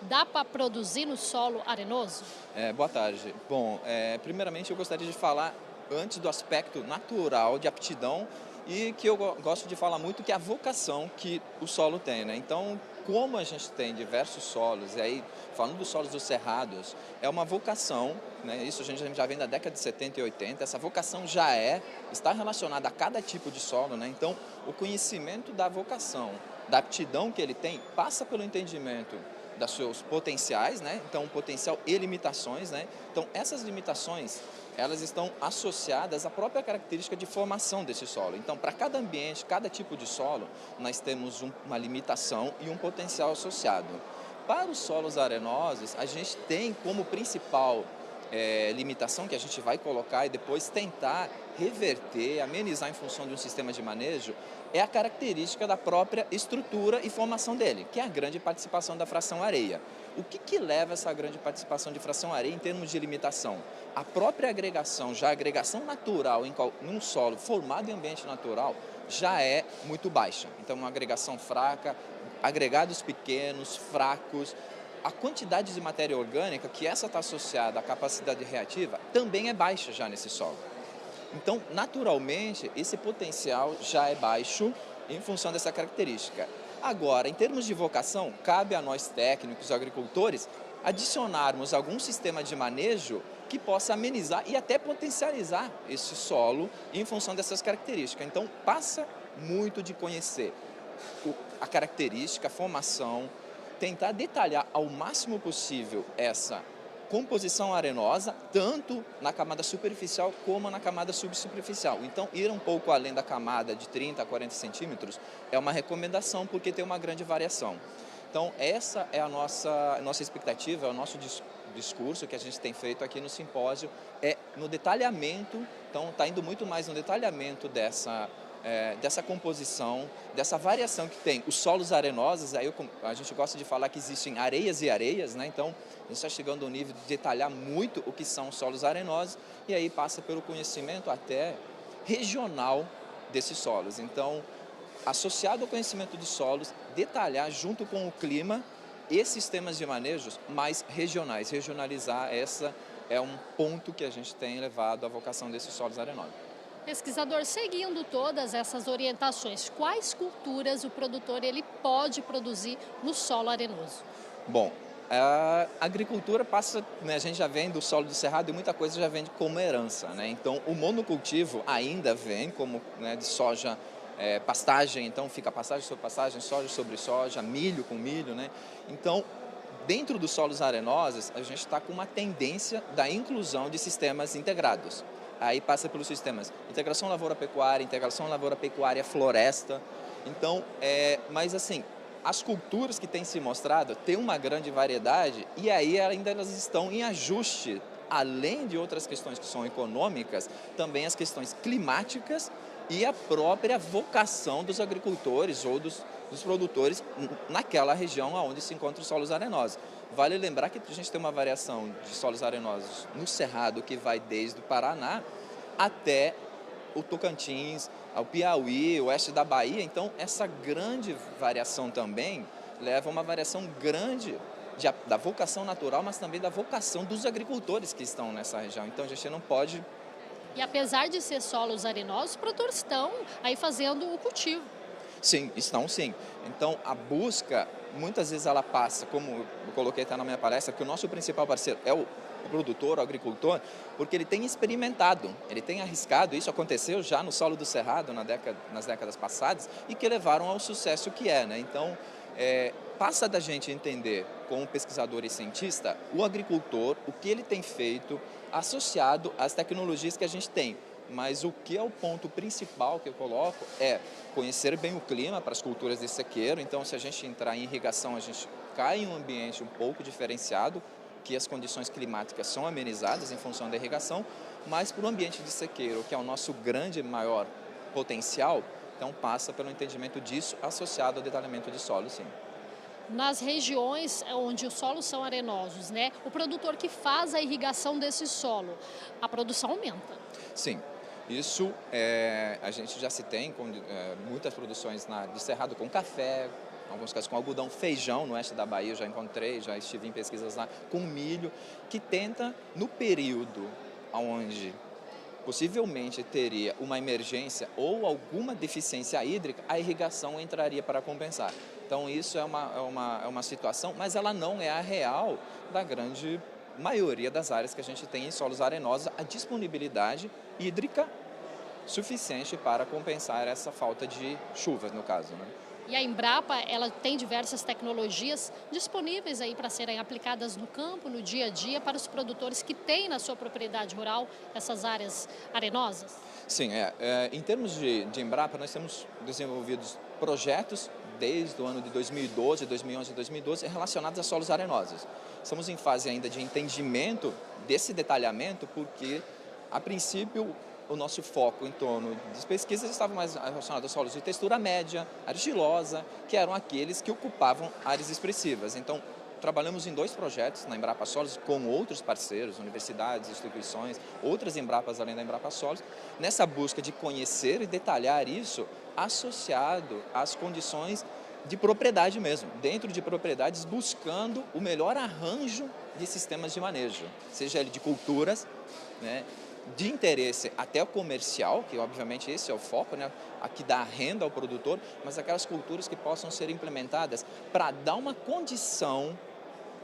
Dá para produzir no solo arenoso? Boa tarde. Bom, primeiramente eu gostaria de falar antes do aspecto natural de aptidão e que eu gosto de falar muito que é a vocação que o solo tem, né? Então, como a gente tem diversos solos, e aí falando dos solos dos cerrados, é uma vocação, né? Isso a gente já vem da década de 70 e 80, essa vocação está relacionada a cada tipo de solo, né? Então, o conhecimento da vocação, da aptidão que ele tem, passa pelo entendimento dos seus potenciais, né? Então, potencial e limitações, né? Então, essas limitações, elas estão associadas à própria característica de formação desse solo. Então, para cada ambiente, cada tipo de solo, nós temos uma limitação e um potencial associado. Para os solos arenosos, a gente tem como principal limitação que a gente vai colocar e depois tentar reverter, amenizar em função de um sistema de manejo, é a característica da própria estrutura e formação dele, que é a grande participação da fração areia. O que leva essa grande participação de fração areia em termos de limitação? A própria agregação, já a agregação natural em um solo formado em ambiente natural, já é muito baixa. Então, uma agregação fraca, agregados pequenos, fracos, a quantidade de matéria orgânica, que essa está associada à capacidade reativa, também é baixa já nesse solo. Então, naturalmente, esse potencial já é baixo em função dessa característica. Agora, em termos de vocação, cabe a nós técnicos, agricultores, adicionarmos algum sistema de manejo que possa amenizar e até potencializar esse solo em função dessas características. Então, passa muito de conhecer a característica, a formação, tentar detalhar ao máximo possível essa composição arenosa, tanto na camada superficial como na camada subsuperficial. Então, ir um pouco além da camada de 30 a 40 centímetros é uma recomendação porque tem uma grande variação. Então, essa é a nossa expectativa, é o nosso discurso que a gente tem feito aqui no simpósio, é no detalhamento, então está indo muito mais no detalhamento dessa composição, dessa variação que tem os solos arenosos. Aí a gente gosta de falar que existem areias e areias, né? Então a gente está chegando ao nível de detalhar muito o que são os solos arenosos e aí passa pelo conhecimento até regional desses solos. Então, associado ao conhecimento dos solos, detalhar junto com o clima e sistemas de manejos mais regionais, regionalizar, essa é um ponto que a gente tem levado à vocação desses solos arenosos. Pesquisador, seguindo todas essas orientações, quais culturas o produtor ele pode produzir no solo arenoso? Bom, a agricultura passa, né, a gente já vem do solo do cerrado e muita coisa já vem como herança, né? Então, o monocultivo ainda vem como, né, de soja, pastagem, então fica pastagem sobre pastagem, soja sobre soja, milho com milho, né? Então, dentro dos solos arenosos, a gente está com uma tendência da inclusão de sistemas integrados. Aí passa pelos sistemas integração lavoura-pecuária, floresta. Então, mas assim, as culturas que têm se mostrado têm uma grande variedade e aí ainda elas estão em ajuste, além de outras questões que são econômicas, também as questões climáticas e a própria vocação dos agricultores ou dos produtores naquela região onde se encontram os solos arenosos. Vale lembrar que a gente tem uma variação de solos arenosos no Cerrado que vai desde o Paraná até o Tocantins, ao Piauí, o oeste da Bahia. Então, essa grande variação também leva a uma variação grande da vocação natural, mas também da vocação dos agricultores que estão nessa região. Então, a gente não pode. E apesar de ser solos arenosos, os produtores estão aí fazendo o cultivo. Sim, estão sim. Então, a busca, muitas vezes ela passa, como eu coloquei até na minha palestra, que o nosso principal parceiro é o produtor, o agricultor, porque ele tem experimentado, ele tem arriscado, isso aconteceu já no solo do Cerrado nas décadas passadas, e que levaram ao sucesso que é, né? Então, passa da gente entender, como pesquisador e cientista, o agricultor, o que ele tem feito associado às tecnologias que a gente tem. Mas o que é o ponto principal que eu coloco é conhecer bem o clima para as culturas de sequeiro. Então, se a gente entrar em irrigação, a gente cai em um ambiente um pouco diferenciado, que as condições climáticas são amenizadas em função da irrigação, mas para o ambiente de sequeiro, que é o nosso grande maior potencial, então passa pelo entendimento disso associado ao detalhamento de solo, sim. Nas regiões onde os solos são arenosos, né, o produtor que faz a irrigação desse solo, a produção aumenta. Sim, isso a gente já se tem com muitas produções de cerrado com café, em alguns casos com algodão, feijão no oeste da Bahia, eu já encontrei, já estive em pesquisas lá, com milho, que tenta, no período onde possivelmente teria uma emergência ou alguma deficiência hídrica, a irrigação entraria para compensar. Então isso é uma situação, mas ela não é a real da grande maioria das áreas que a gente tem em solos arenosos, a disponibilidade hídrica suficiente para compensar essa falta de chuvas, no caso, né? E a Embrapa, ela tem diversas tecnologias disponíveis aí para serem aplicadas no campo, no dia a dia, para os produtores que têm na sua propriedade rural essas áreas arenosas? Sim, em termos de Embrapa, nós temos desenvolvidos projetos desde o ano de 2012, 2011 e 2012 relacionados a solos arenosos. Estamos em fase ainda de entendimento desse detalhamento, porque, a princípio, o nosso foco em torno das pesquisas estava mais relacionado a solos de textura média, argilosa, que eram aqueles que ocupavam áreas expressivas. Então, trabalhamos em 2 projetos na Embrapa Solos com outros parceiros, universidades, instituições, outras Embrapas além da Embrapa Solos, nessa busca de conhecer e detalhar isso associado às condições de propriedade mesmo, dentro de propriedades, buscando o melhor arranjo de sistemas de manejo, seja ele de culturas, né, de interesse até comercial, que obviamente esse é o foco, né, aqui dá renda ao produtor, mas aquelas culturas que possam ser implementadas para dar uma condição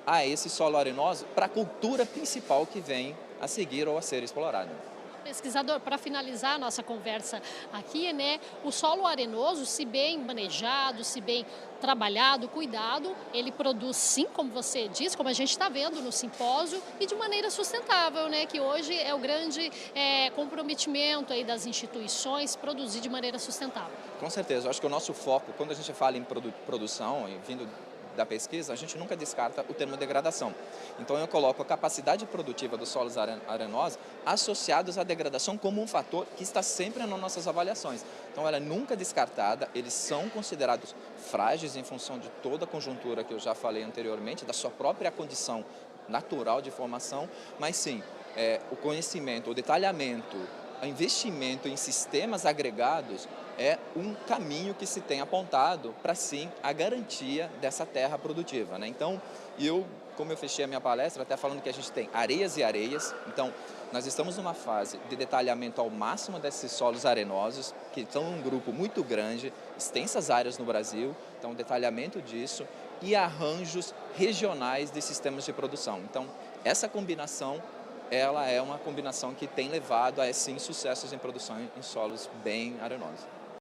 a esse solo arenoso para a cultura principal que vem a seguir ou a ser explorada. Pesquisador, para finalizar a nossa conversa aqui, né, o solo arenoso, se bem manejado, se bem trabalhado, cuidado, ele produz sim, como você disse, como a gente está vendo no simpósio, e de maneira sustentável, né, que hoje é o grande comprometimento aí das instituições, produzir de maneira sustentável. Com certeza, eu acho que o nosso foco, quando a gente fala em produção, e vindo da pesquisa, a gente nunca descarta o termo degradação. Então eu coloco a capacidade produtiva dos solos arenosos associados à degradação como um fator que está sempre nas nossas avaliações. Então ela é nunca descartada, eles são considerados frágeis em função de toda a conjuntura que eu já falei anteriormente, da sua própria condição natural de formação, mas sim, o conhecimento, o detalhamento, o investimento em sistemas agregados é um caminho que se tem apontado para, sim, a garantia dessa terra produtiva, né? Então, como eu fechei a minha palestra, até falando que a gente tem areias e areias, então, nós estamos numa fase de detalhamento ao máximo desses solos arenosos, que são um grupo muito grande, extensas áreas no Brasil, então, detalhamento disso e arranjos regionais de sistemas de produção. Então, essa combinação ela é uma combinação que tem levado a, sim, sucessos em produção em solos bem arenosos.